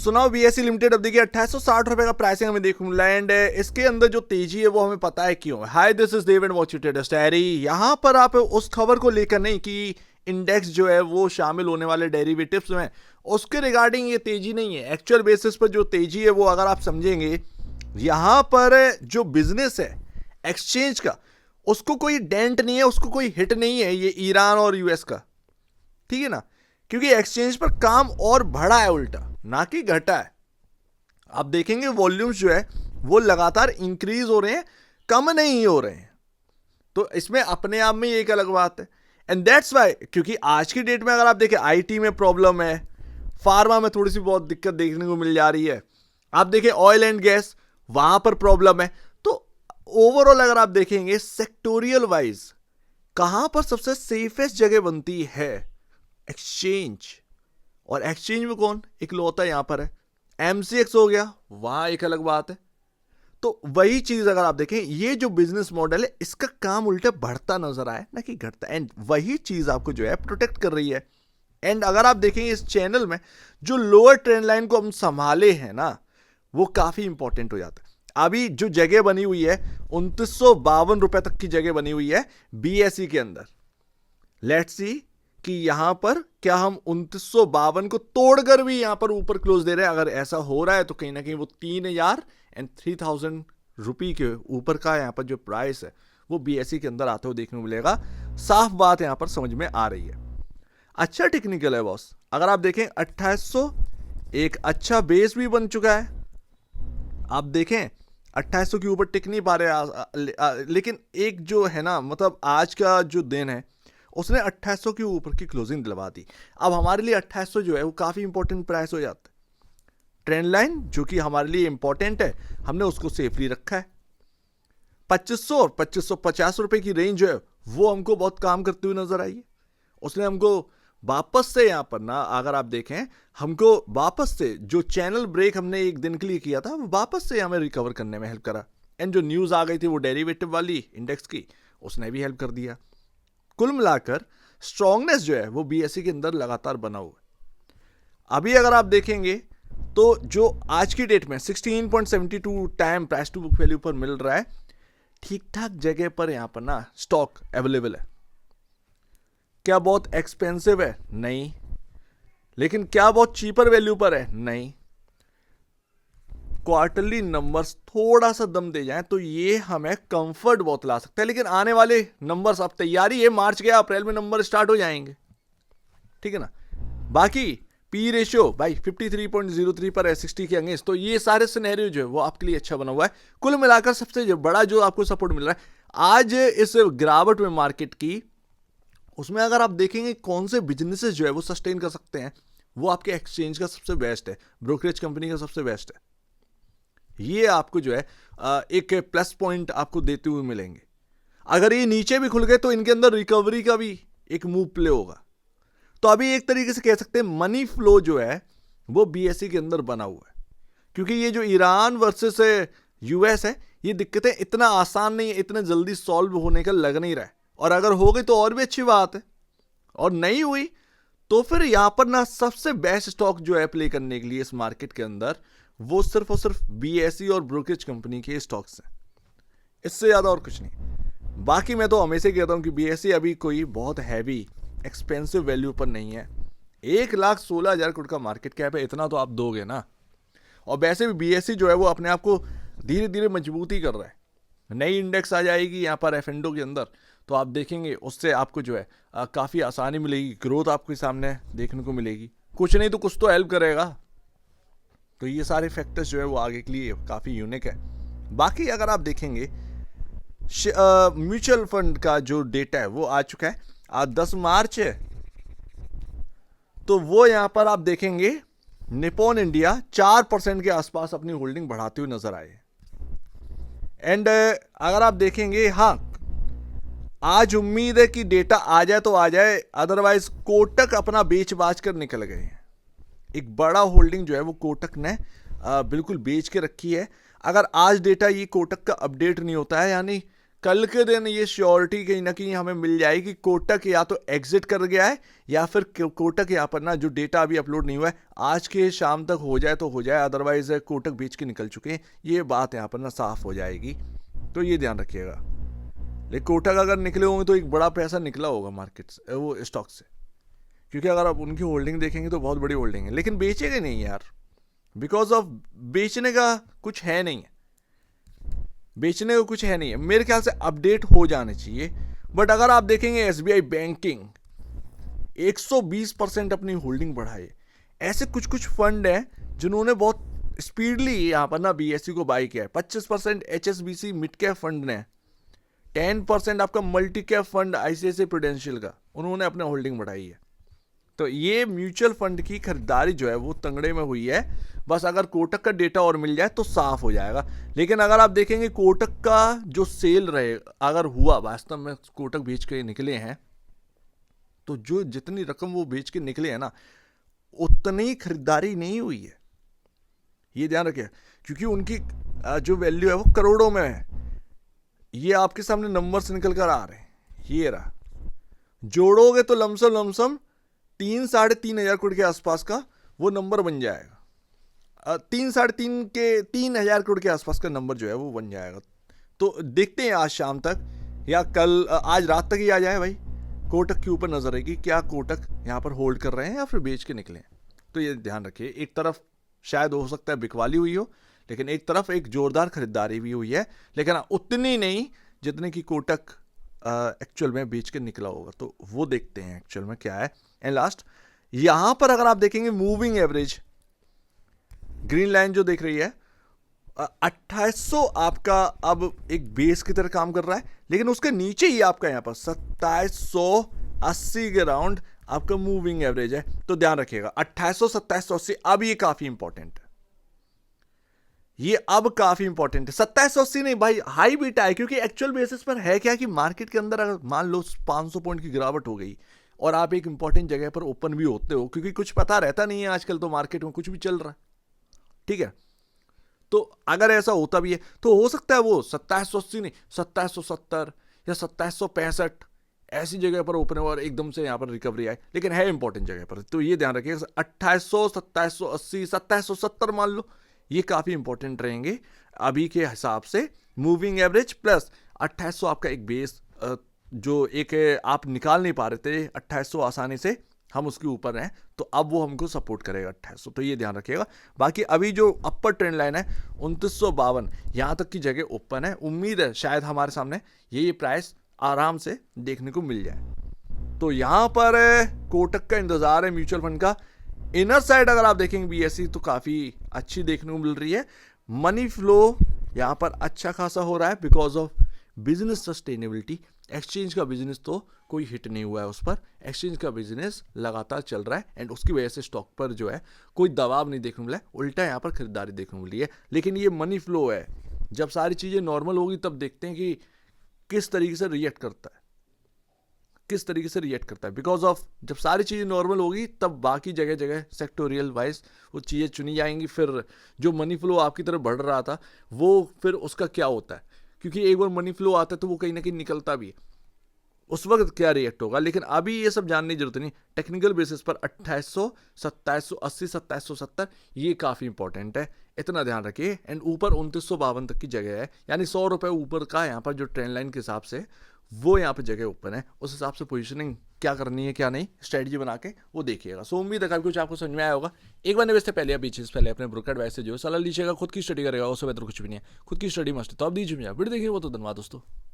सुनाओ BSE limited अब देखिए 2860 रुपए का प्राइसिंग हमें देखने को मिला एंड इसके अंदर जो तेजी है वो हमें पता है क्यों है। Hi this is Dev and watch traders diary. यहाँ पर आप उस खबर को लेकर नहीं कि इंडेक्स जो है वो शामिल होने वाले डेरिवेटिव्स में उसके रिगार्डिंग ये तेजी नहीं है। एक्चुअल बेसिस पर जो तेजी है वो अगर आप समझेंगे यहाँ पर जो बिजनेस है एक्सचेंज का उसको कोई डेंट नहीं है, उसको कोई हिट नहीं है ये ईरान और यूएस का, ठीक है ना, क्योंकि एक्सचेंज पर काम और बढ़ा है उल्टा ना कि घटा है। आप देखेंगे वॉल्यूम्स जो है वो लगातार इंक्रीज हो रहे हैं, कम नहीं हो रहे हैं। तो इसमें अपने आप में एक अलग बात है एंड दैट्स वाई, क्योंकि आज की डेट में अगर आप देखें आईटी में प्रॉब्लम है, फार्मा में थोड़ी सी बहुत दिक्कत देखने को मिल जा रही है, आप देखें ऑयल एंड गैस वहां पर प्रॉब्लम है। तो ओवरऑल अगर आप देखेंगे सेक्टोरियल वाइज कहां पर सबसे सेफेस्ट जगह बनती है एक्सचेंज, और एक्सचेंज में कौन इकलौता यहां पर है, एमसीएक्स हो गया, वहां एक अलग बात है। तो वही चीज अगर आप देखें ये जो बिजनेस मॉडल है इसका काम उल्टा बढ़ता नजर आए ना कि घटता, एंड वही चीज आपको जो है प्रोटेक्ट कर रही है। एंड अगर आप देखेंगे इस चैनल में जो लोअर ट्रेंड लाइन को हम संभाले हैं ना वो काफी इंपॉर्टेंट हो जाता है। अभी जो जगह बनी हुई है 2952 रुपए तक की जगह बनी हुई है बीएसई के अंदर। लेट्स सी कि यहां पर क्या हम 2952 को तोड़कर भी यहां पर ऊपर क्लोज दे रहे हैं। अगर ऐसा हो रहा है तो कहीं ना कहीं वो 3000 एंड 3000 रुपये के ऊपर का यहां पर जो प्राइस है वो बीएसई के अंदर आते हुए देखने को मिलेगा। साफ बात यहां पर समझ में आ रही है। अच्छा टेक्निकल है बॉस, अगर आप देखें 2800 एक अच्छा बेस भी बन चुका है। आप देखें 2800 के ऊपर टिक नहीं पा रहे, लेकिन एक जो है ना मतलब आज का जो दिन है उसने 2800 के ऊपर की क्लोजिंग दिलवा दी। अब हमारे लिए 2800 जो है वो काफी इंपॉर्टेंट प्राइस हो जाता है। ट्रेंड लाइन जो कि हमारे लिए इंपॉर्टेंट है हमने उसको सेफली रखा है। 2500 और 2550 रुपए की रेंज जो है वो हमको बहुत काम करते हुए नजर आई है। उसने हमको वापस से यहां पर ना अगर आप देखें हमको वापस से जो चैनल ब्रेक हमने एक दिन के लिए किया था वो वापस से हमें रिकवर करने में हेल्प करा। एंड जो न्यूज आ गई थी वो डेरिवेटिव वाली इंडेक्स की उसने भी हेल्प कर दिया। कुल मिलाकर स्ट्रांगनेस जो है वो बीएसई के अंदर लगातार बना हुआ है। अभी अगर आप देखेंगे तो जो आज की डेट में 16.72 time price to book value पर मिल रहा है, ठीक ठाक जगह पर यहां पर ना स्टॉक अवेलेबल है। क्या बहुत एक्सपेंसिव है? नहीं। लेकिन क्या बहुत चीपर वैल्यू पर है? नहीं। क्वार्टरली नंबर्स थोड़ा सा दम दे जाएं तो ये हमें कंफर्ट बहुत ला सकता है, लेकिन आने वाले नंबर्स अब तैयारी है, मार्च गया अप्रैल में नंबर स्टार्ट हो जाएंगे, ठीक है ना। बाकी पी रेशियो भाई 53.03 पर है 60 के अगेंस्ट, तो ये सारे सिनेरियो जो है वो आपके लिए अच्छा बना हुआ है। कुल मिलाकर सबसे जो बड़ा जो आपको सपोर्ट मिल रहा है आज इस गिरावट में मार्केट की, उसमें अगर आप देखेंगे कौन से बिजनेसेस जो है वो सस्टेन कर सकते हैं, वो आपके एक्सचेंज का सबसे बेस्ट है, ब्रोकरेज कंपनी का सबसे बेस्ट है। ये आपको जो है एक प्लस पॉइंट आपको देते हुए मिलेंगे। अगर ये नीचे भी खुल गए तो इनके अंदर रिकवरी का भी एक मूव प्ले होगा। तो अभी एक तरीके से कह सकते हैं मनी फ्लो जो है वो बीएसई के अंदर बना हुआ है, क्योंकि ये जो ईरान वर्सेस यूएस है ये दिक्कतें इतना आसान नहीं है, इतना जल्दी सॉल्व होने का लग नहीं रहा है। और अगर हो गई तो और भी अच्छी बात है, और नहीं हुई तो फिर यहां पर ना सबसे बेस्ट स्टॉक जो है प्ले करने के लिए इस मार्केट के अंदर वो सिर्फ और सिर्फ बीएसई और ब्रोकरेज कंपनी के स्टॉक्स हैं, इससे ज्यादा और कुछ नहीं। बाकी मैं तो हमेशा कहता हूं कि बीएसई अभी कोई बहुत हैवी एक्सपेंसिव वैल्यू पर नहीं है। 1,16,000 करोड़ का मार्केट कैप है, इतना तो आप दोगे ना। और वैसे भी बीएसई जो है वो अपने आप को धीरे धीरे मजबूती कर रहा है। नई इंडेक्स आ जाएगी यहाँ पर एफएनडो के अंदर, तो आप देखेंगे उससे आपको जो है काफ़ी आसानी मिलेगी, ग्रोथ आपके सामने देखने को मिलेगी। कुछ नहीं तो कुछ तो हेल्प करेगा। तो ये सारे फैक्टर्स जो है वो आगे के लिए काफ़ी यूनिक है। बाकी अगर आप देखेंगे म्यूचुअल फंड का जो डेटा है वो आ चुका है, आज 10 मार्च है, तो वो यहाँ पर आप देखेंगे निपॉन इंडिया 4% के आसपास अपनी होल्डिंग बढ़ाते हुए नजर आए। एंड अगर आप देखेंगे हाँ आज उम्मीद है कि डेटा आ जाए तो आ जाए, अदरवाइज कोटक अपना बेच बाच कर निकल गए हैं। एक बड़ा होल्डिंग जो है वो कोटक ने बिल्कुल बेच के रखी है। अगर आज डेटा ये कोटक का अपडेट नहीं होता है, यानी कल के दिन ये श्योरिटी कहीं ना कहीं हमें मिल जाएगी, कोटक या तो एग्जिट कर गया है या फिर कोटक यहाँ पर ना जो डेटा अभी अपलोड नहीं हुआ है आज के शाम तक हो जाए तो हो जाए, अदरवाइज कोटक बेच के निकल चुके हैं, ये बात यहाँ पर ना साफ हो जाएगी। तो ये ध्यान रखिएगा। लेकिन कोटक अगर निकले होंगे तो एक बड़ा पैसा निकला होगा मार्केट से, वो स्टॉक से, क्योंकि अगर आप उनकी होल्डिंग देखेंगे तो बहुत बड़ी होल्डिंग है, लेकिन बेचेंगे नहीं यार, बिकॉज ऑफ बेचने का कुछ है नहीं है, बेचने को कुछ है नहीं है। मेरे ख्याल से अपडेट हो जाने चाहिए। बट अगर आप देखेंगे एसबीआई बैंकिंग 120% अपनी होल्डिंग बढ़ाई। ऐसे कुछ कुछ फंड हैं जिन्होंने बहुत स्पीडली यहाँ पर ना बीएससी को बाई किया है। 25% एचएसबीसी मिड कैप फंड ने, 10% आपका multi cap fund ICICI prudential का, उन्होंने अपना होल्डिंग बढ़ाई है। तो ये म्यूचुअल फंड की खरीदारी जो है वो तंगड़े में हुई है। बस अगर कोटक का डेटा और मिल जाए तो साफ हो जाएगा। लेकिन अगर आप देखेंगे कोटक का जो सेल रहे, अगर हुआ वास्तव में कोटक बेच के निकले हैं, तो जो जितनी रकम वो बेच के निकले हैं ना, उतनी खरीदारी नहीं हुई है, ये ध्यान रखिए। क्योंकि उनकी जो वैल्यू है वो करोड़ों में है। ये आपके सामने नंबर्स निकल कर आ रहे हैं, ये रहा, जोड़ोगे तो लमसम 3-3.5 हजार करोड़ के आसपास का वो नंबर बन जाएगा। 3-3.5 करोड़ के आसपास का नंबर जो है वो बन जाएगा। तो देखते हैं आज शाम तक या कल, आज रात तक ही आ जाए भाई। कोटक के ऊपर नजर रहेगी, क्या कोटक यहाँ पर होल्ड कर रहे हैं या फिर बेच के निकले हैं। तो ये ध्यान रखिए, एक तरफ शायद हो सकता है बिकवाली हुई हो, लेकिन एक तरफ एक जोरदार खरीदारी भी हुई है, लेकिन उतनी नहीं जितने की कोटक एक्चुअल में बेच के निकला होगा। तो वो देखते हैं एक्चुअल में क्या है। एंड लास्ट, यहां पर अगर आप देखेंगे मूविंग एवरेज, ग्रीन लाइन जो देख रही है 2800 आपका अब एक बेस की तरह काम कर रहा है, लेकिन उसके नीचे ही आपका यहां पर 2780 के राउंड आपका मूविंग एवरेज है। तो ध्यान रखिएगा 2800 2780 अब ये काफी इंपॉर्टेंट है, ये अब काफी इंपॉर्टेंट है। 2780 नहीं भाई, हाई बीटा है, क्योंकि एक्चुअल बेसिस पर है क्या कि मार्केट के अंदर अगर मान लो 500 पॉइंट की गिरावट हो गई और आप एक इंपॉर्टेंट जगह पर ओपन भी होते हो, क्योंकि कुछ पता रहता नहीं है आजकल, तो मार्केट में कुछ भी चल रहा है, ठीक है। तो अगर ऐसा होता भी है तो हो सकता है वो 2780 नहीं 2770 या 2765 ऐसी जगह पर ओपन हो और एकदम से यहां पर रिकवरी आए, लेकिन है इंपॉर्टेंट जगह पर। तो ये ध्यान रखिए 2800 2780 2770 मान लो, ये काफी इंपॉर्टेंट रहेंगे अभी के हिसाब से। मूविंग एवरेज प्लस 2800 आपका एक बेस, जो एक आप निकाल नहीं पा रहे थे 2800 आसानी से, हम उसके ऊपर हैं, तो अब वो हमको सपोर्ट करेगा 2800। तो ये ध्यान रखिएगा। बाकी अभी जो अपर ट्रेंड लाइन है 2952 यहां तक की जगह ओपन है। उम्मीद है शायद हमारे सामने ये प्राइस आराम से देखने को मिल जाए। तो यहां पर कोटक का इंतजार है म्यूचुअल फंड का। इनर साइड अगर आप देखेंगे बीएससी तो काफी अच्छी देखने को मिल रही है। मनी फ्लो यहां पर अच्छा खासा हो रहा है because of business sustainability. Exchange का बिजनेस तो कोई हिट नहीं हुआ है उस पर, एक्सचेंज का बिजनेस लगातार चल रहा है एंड उसकी वजह से स्टॉक पर जो है कोई दबाव नहीं देखने को मिला है, उल्टा यहाँ पर खरीदारी देखने को मिली है। लेकिन ये मनी फ्लो है, जब सारी चीज़ें नॉर्मल होगी तब देखते हैं कि किस तरीके से रिएक्ट करता है, किस तरीके से रिएक्ट करता है। बिकॉज ऑफ जब सारी चीज़ें नॉर्मल होगी तब बाकी जगह जगह सेक्टोरियल वाइज वो चीज़ें चुनी जाएंगी। फिर जो मनी फ्लो आपकी तरफ बढ़ रहा था वो फिर उसका क्या होता है, क्योंकि एक बार मनी फ्लो आता है तो वो कहीं ना कहीं निकलता भी है, उस वक्त क्या रिएक्ट होगा। लेकिन अभी ये सब जानने की जरूरत नहीं। टेक्निकल बेसिस पर 2800 2780 2770 ये काफ़ी इंपॉर्टेंट है, इतना ध्यान रखिए। एंड ऊपर 2952 तक की जगह है, यानी 100 रुपये ऊपर का यहाँ पर जो ट्रेंड लाइन के हिसाब से वो यहाँ पे जगह ओपन है। उस हिसाब से पोजीशनिंग क्या करनी है क्या नहीं, स्ट्रेटजी बना के वो देखिएगा। सो उम्मीद है काफी कुछ आपको समझ में आया होगा। एक बार निवेश से पहले या बीच पहले अपने ब्रोकर एडवाइस से जो सलाह लीजिएगा, खुद की स्टडी करेगा, उससे बेहतर कुछ भी नहीं है। खुद की स्टडी मस्ट है, तो आप दीजिए वीडियो देखिए। वो तो धन्यवाद दोस्तों।